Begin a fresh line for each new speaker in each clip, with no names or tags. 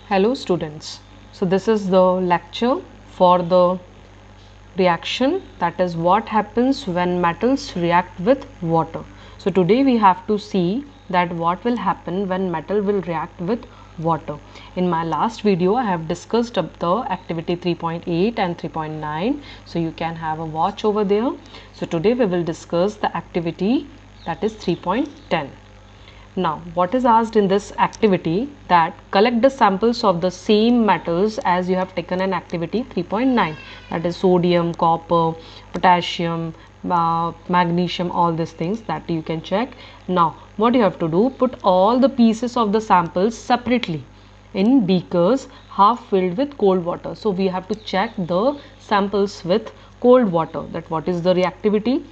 Hello students. So this is the lecture for the reaction, that is what happens when metals react with water. So today we have to see that what will happen when metal will react with water. In my last video I have discussed the activity 3.8 and 3.9, so you can have a watch over there. So today we will discuss the activity that is 3.10. Now, what is asked in this activity, that collect the samples of the same metals as you have taken in activity 3.9, that is sodium, copper, potassium, magnesium, all these things that you can check. Now, what you have to do, put all the pieces of the samples separately in beakers half filled with cold water. So, we have to check the samples with cold water, that what is the reactivity.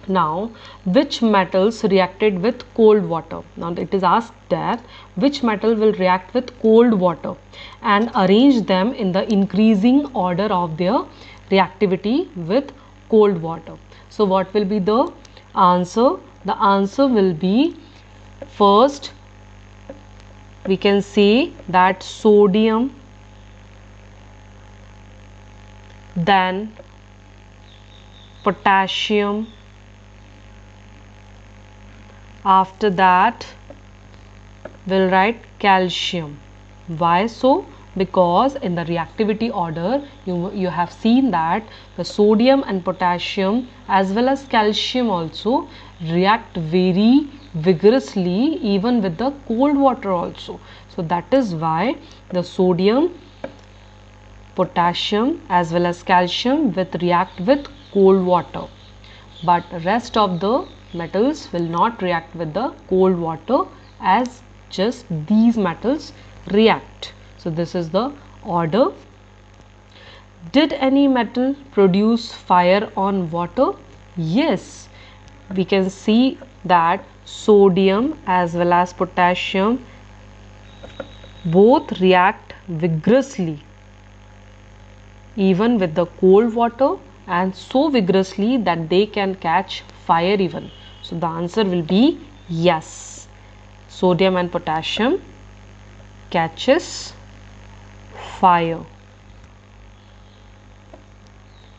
Now, which metals reacted with cold water? Now, it is asked that which metal will react with cold water and arrange them in the increasing order of their reactivity with cold water. So, what will be the answer? The answer will be, first we can say that sodium, then potassium, after that we'll write calcium. Why so? Because in the reactivity order you have seen that the sodium and potassium as well as calcium also react very vigorously even with the cold water also. So that is why the sodium, potassium as well as calcium will react with cold water, but rest of the metals will not react with the cold water, as just these metals react. So this is the order. Did any metal produce fire on water? Yes, we can see that sodium as well as potassium both react vigorously even with the cold water, and so vigorously that they can catch fire even. So the answer will be yes. Sodium and potassium catches fire.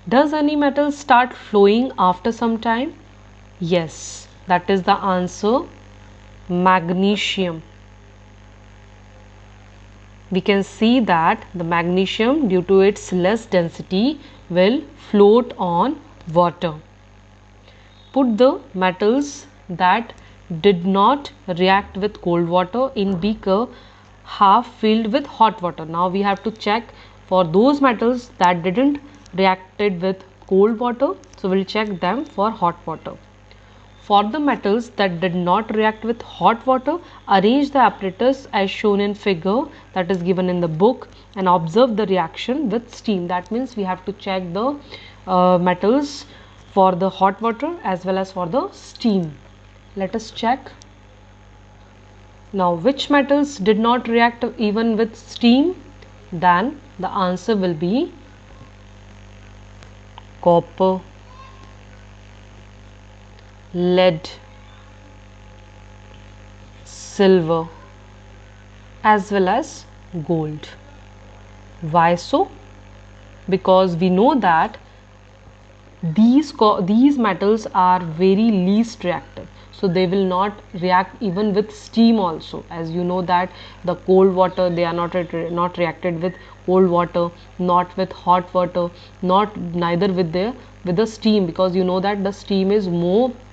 Does any metal start flowing after some time? Yes, that is the answer. Magnesium. We can see that the magnesium, due to its less density, will float on water. Put the metals that did not react with cold water in beaker half filled with hot water. Now we have to check for those metals that didn't reacted with cold water, so we'll check them for hot water. For the metals that did not react with hot water, arrange the apparatus as shown in figure that is given in the book and observe the reaction with steam. That means we have to check the metals for the hot water as well as for the steam. Let us check. Now, which metals did not react even with steam? Then the answer will be copper, lead, silver as well as gold. Why so? Because we know that these metals are very least reactive, so they will not react even with steam also. As you know that the cold water, they are not reacted with cold water, not with hot water, neither with the steam, because you know that the steam is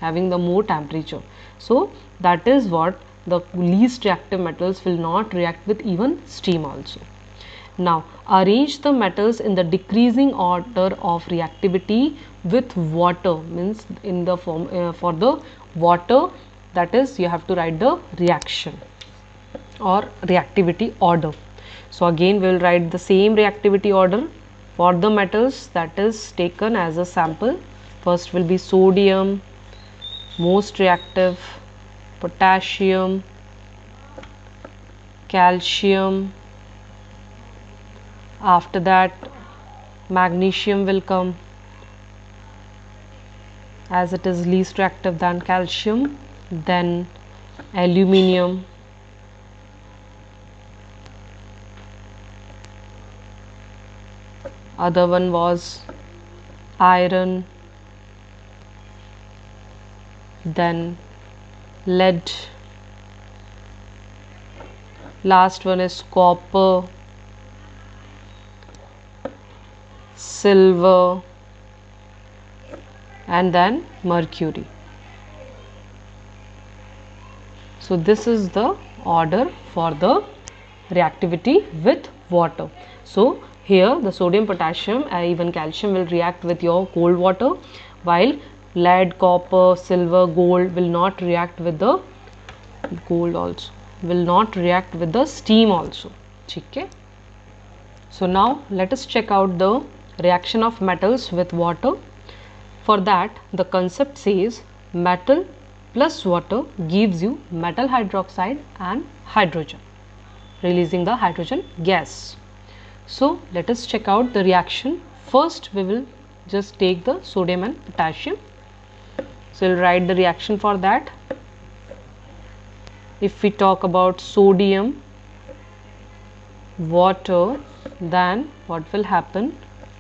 having the more temperature. So that is what the least reactive metals will not react with even steam also. Now arrange the metals in the decreasing order of reactivity with water, means in the form for the water, that is you have to write the reaction or reactivity order. So again we will write the same reactivity order for the metals that is taken as a sample. First will be sodium, most reactive, potassium, calcium, after that magnesium will come as it is least reactive than calcium, then aluminium, other one was iron, then lead, last one is copper, silver, and then mercury. So this is the order for the reactivity with water. So here the sodium, potassium, even calcium will react with your cold water, while lead, copper, silver, gold will not react with the steam also. Okay. So now let us check out the reaction of metals with water. For that, the concept says metal plus water gives you metal hydroxide and hydrogen, releasing the hydrogen gas. So let us check out the reaction. First we will just take the sodium and potassium. So we'll write the reaction for that. If we talk about sodium, water, then what will happen?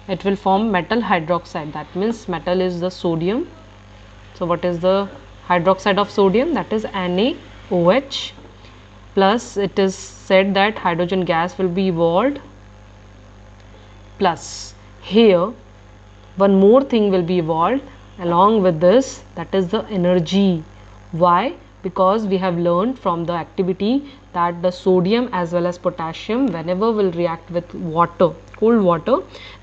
It will form metal hydroxide. That means metal is the sodium. So what is the hydroxide of sodium? That is NaOH. Plus it is said that hydrogen gas will be evolved. Plus here one more thing will be evolved along with this, that is the energy. Why? Because we have learned from the activity that the sodium as well as potassium, whenever will react with water, cold water,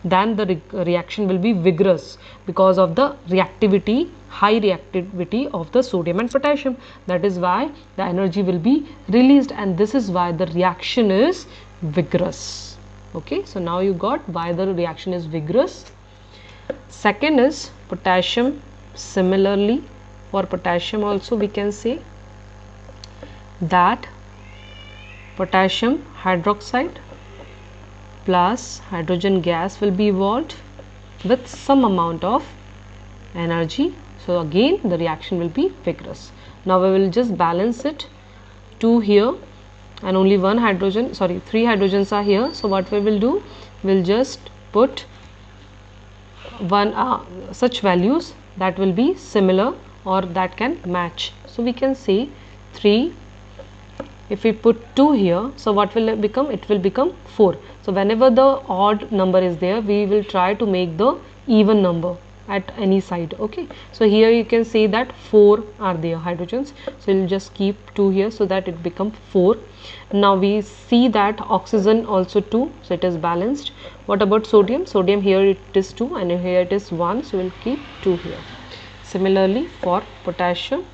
then the reaction will be vigorous because of the reactivity, high reactivity of the sodium and potassium. That is why the energy will be released, and this is why the reaction is vigorous. Okay, so now you got why the reaction is vigorous. Second is potassium. Similarly, for potassium also we can say that potassium hydroxide plus hydrogen gas will be evolved with some amount of energy. So again the reaction will be vigorous. Now we will just balance it. 2 here and only three hydrogens are here. So what we will do, we'll just put one such values that will be similar or that can match. So we can say 3. If we put 2 here, so what will it become? It will become 4. So whenever the odd number is there, we will try to make the even number at any side. Okay, so here you can see that 4 are there hydrogens, so we'll just keep 2 here so that it become 4. Now we see that oxygen also 2, so it is balanced. What about sodium? Sodium here it is 2 and here it is 1, so we'll keep 2 here. Similarly for potassium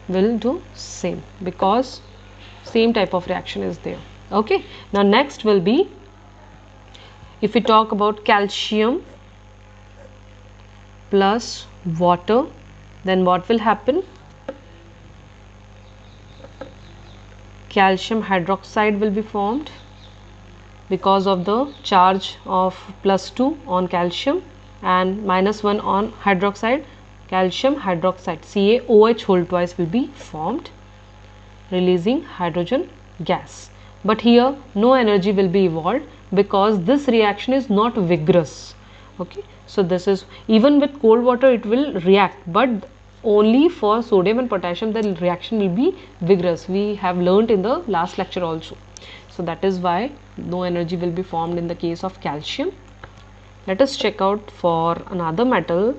we'll do same because same type of reaction is there. Okay, now next will be, if we talk about calcium plus water, then what will happen? Calcium hydroxide will be formed because of the charge of +2 on calcium and -1 on hydroxide. Calcium hydroxide, CaOH whole twice will be formed, releasing hydrogen gas. But here no energy will be evolved because this reaction is not vigorous. Okay, so this is, even with cold water it will react, but only for sodium and potassium the reaction will be vigorous. We have learnt in the last lecture also. So that is why no energy will be formed in the case of calcium. Let us check out for another metal,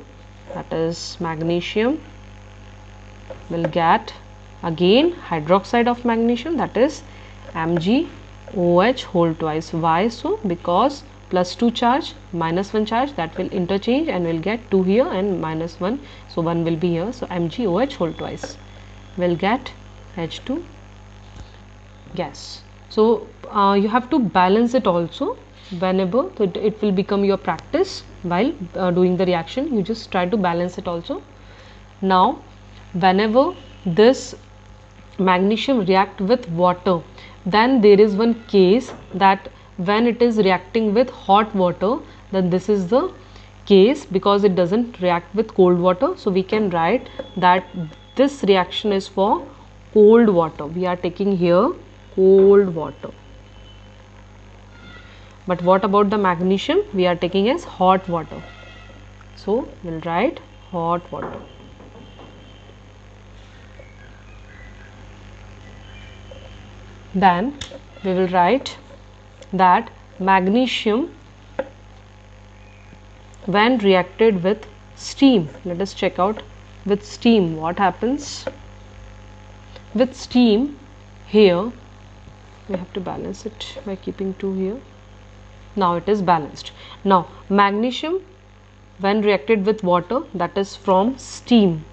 that is magnesium. We'll get again hydroxide of magnesium, that is MgOH whole twice. Why so? Because +2 charge, -1 charge, that will interchange and we'll get 2 here and -1, so 1 will be here. So MgOH whole twice, we'll get H2 gas. So you have to balance it also whenever, so it will become your practice while doing the reaction. You just try to balance it also. Now whenever this magnesium react with water, then there is one case that when it is reacting with hot water, then this is the case because it doesn't react with cold water. So we can write that this reaction is for cold water. We are taking here cold water. But what about the magnesium? We are taking as hot water. So we'll write hot water. Then we will write that magnesium when reacted with steam. Let us check out with steam what happens. With steam, here we have to balance it by keeping 2 here. Now it is balanced. Now magnesium when reacted with water, that is from steam.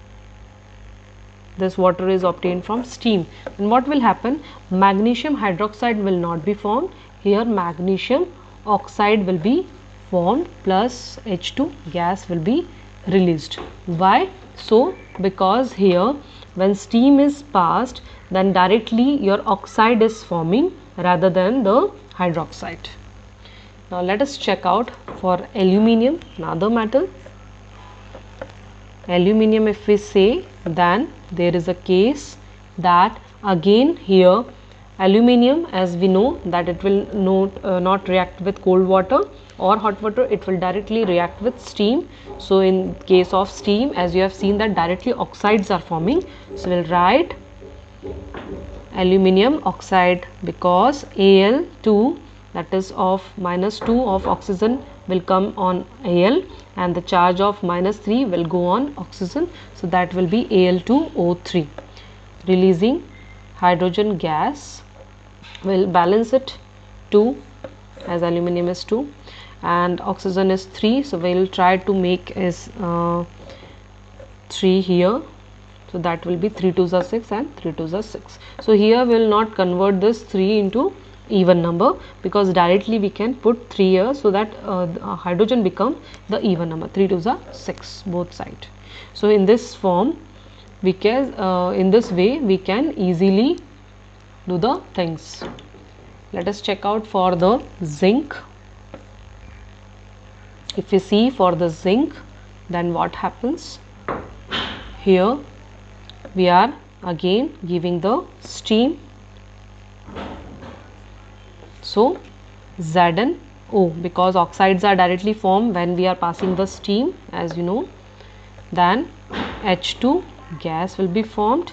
This water is obtained from steam. And what will happen? Magnesium hydroxide will not be formed. Here magnesium oxide will be formed plus H2 gas will be released. Why? So because here when steam is passed, then directly your oxide is forming rather than the hydroxide. Now let us check out for aluminium, another metal. Aluminium, if we say, then there is a case that again here aluminium, as we know that it will not react with cold water or hot water, it will directly react with steam. So in case of steam, as you have seen that directly oxides are forming, so we'll write aluminium oxide because Al2, that is of -2 of oxygen will come on Al and the charge of -3 will go on oxygen, so that will be Al2O3, releasing hydrogen gas. Will balance it 2 as aluminium is 2 and oxygen is 3, so we will try to make is 3 here, so that will be 3 2s are 6 and 3 2s are 6. So here we will not convert this 3 into even number because directly we can put 3 here, so that hydrogen become the even number. 3 2s are 6 both side. So in this form we can in this way we can easily do the things. Let us check out for the zinc. If we see for the zinc, then what happens? Here we are again giving the steam. So ZnO, because oxides are directly formed when we are passing the steam, as you know, then H2 gas will be formed.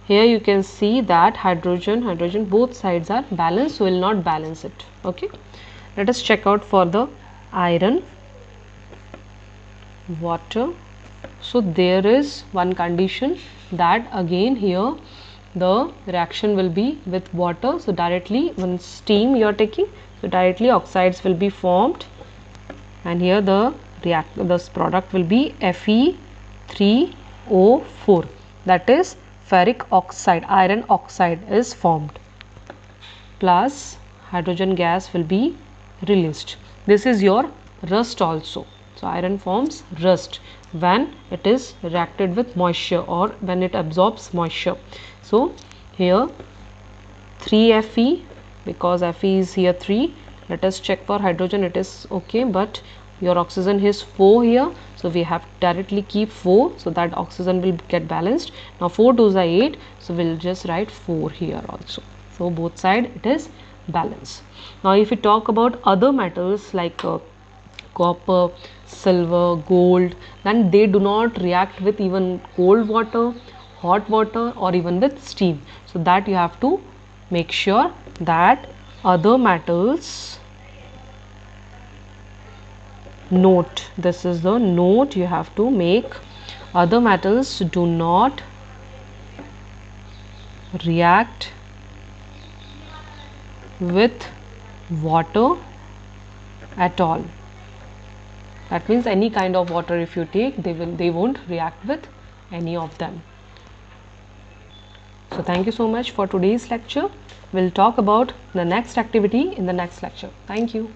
Here you can see that hydrogen both sides are balanced, so we will not balance it. Okay, let us check out for the iron, water. So there is one condition that again here the reaction will be with water, so directly when steam you are taking, so directly oxides will be formed and here this product will be Fe3O4, that is ferric oxide, iron oxide is formed, plus hydrogen gas will be released. This is your rust also. So iron forms rust when it is reacted with moisture or when it absorbs moisture. So here 3Fe, because Fe is here 3. Let us check for hydrogen, it is okay, but your oxygen is 4 here, so we have directly keep 4 so that oxygen will get balanced. Now 4 2s are 8, so we'll just write 4 here also. So both side it is balanced. Now if we talk about other metals like copper, silver, gold, then they do not react with even cold water, hot water or even with steam. So that you have to make sure that other metals, note, this is the note you have to make, other metals do not react with water at all. That means any kind of water if you take, they won't react with any of them. So thank you so much for today's lecture. We'll talk about the next activity in the next lecture. Thank you.